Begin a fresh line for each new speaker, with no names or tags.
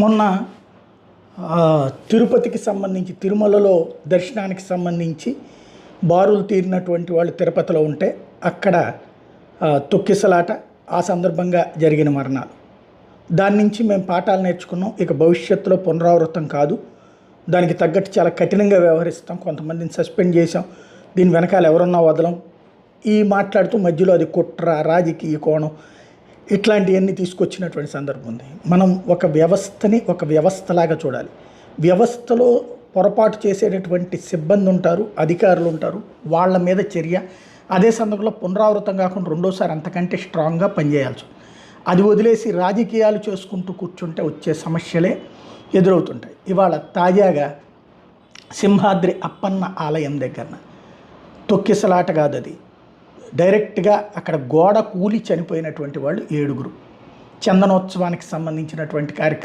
మొన్న తిరుపతికి సంబంధించి తిరుమలలో దర్శనానికి సంబంధించి బారులు తీరినటువంటి వాళ్ళు తిరుపతిలో ఉంటే అక్కడ తొక్కిసలాట ఆ సందర్భంగా జరిగిన మరణాలు. దాని నుంచి మేము పాఠాలు నేర్చుకున్నాం. ఇక భవిష్యత్తులో పునరావృతం కాదు, దానికి తగ్గట్టు చాలా కఠినంగా వ్యవహరిస్తాం, కొంతమందిని సస్పెండ్ చేసాం, దీని వెనకాల ఎవరున్నా వదలం ఈ మాట్లాడుతూ మధ్యలో అది కుట్ర, రాజకీయ కోణం ఇట్లాంటివన్నీ తీసుకొచ్చినటువంటి సందర్భం ఉంది. మనం ఒక వ్యవస్థని ఒక వ్యవస్థలాగా చూడాలి. వ్యవస్థలో పొరపాటు చేసేటటువంటి సిబ్బంది ఉంటారు, అధికారులు ఉంటారు, వాళ్ళ మీద చర్య అదే సందర్భంలో పునరావృతం కాకుండా రెండోసారి అంతకంటే స్ట్రాంగ్గా పనిచేయాల్సి. అది వదిలేసి రాజకీయాలు చేసుకుంటూ కూర్చుంటే వచ్చే సమస్యలే ఎదురవుతుంటాయి. ఇవాళ తాజాగా సింహాద్రి అప్పన్న ఆలయం దగ్గర తొక్కిసలాట కాదు, అది డైరెక్ట్గా అక్కడ గోడ కూలి చనిపోయినటువంటి వాళ్ళు 7. చందనోత్సవానికి సంబంధించినటువంటి కార్యక్రమం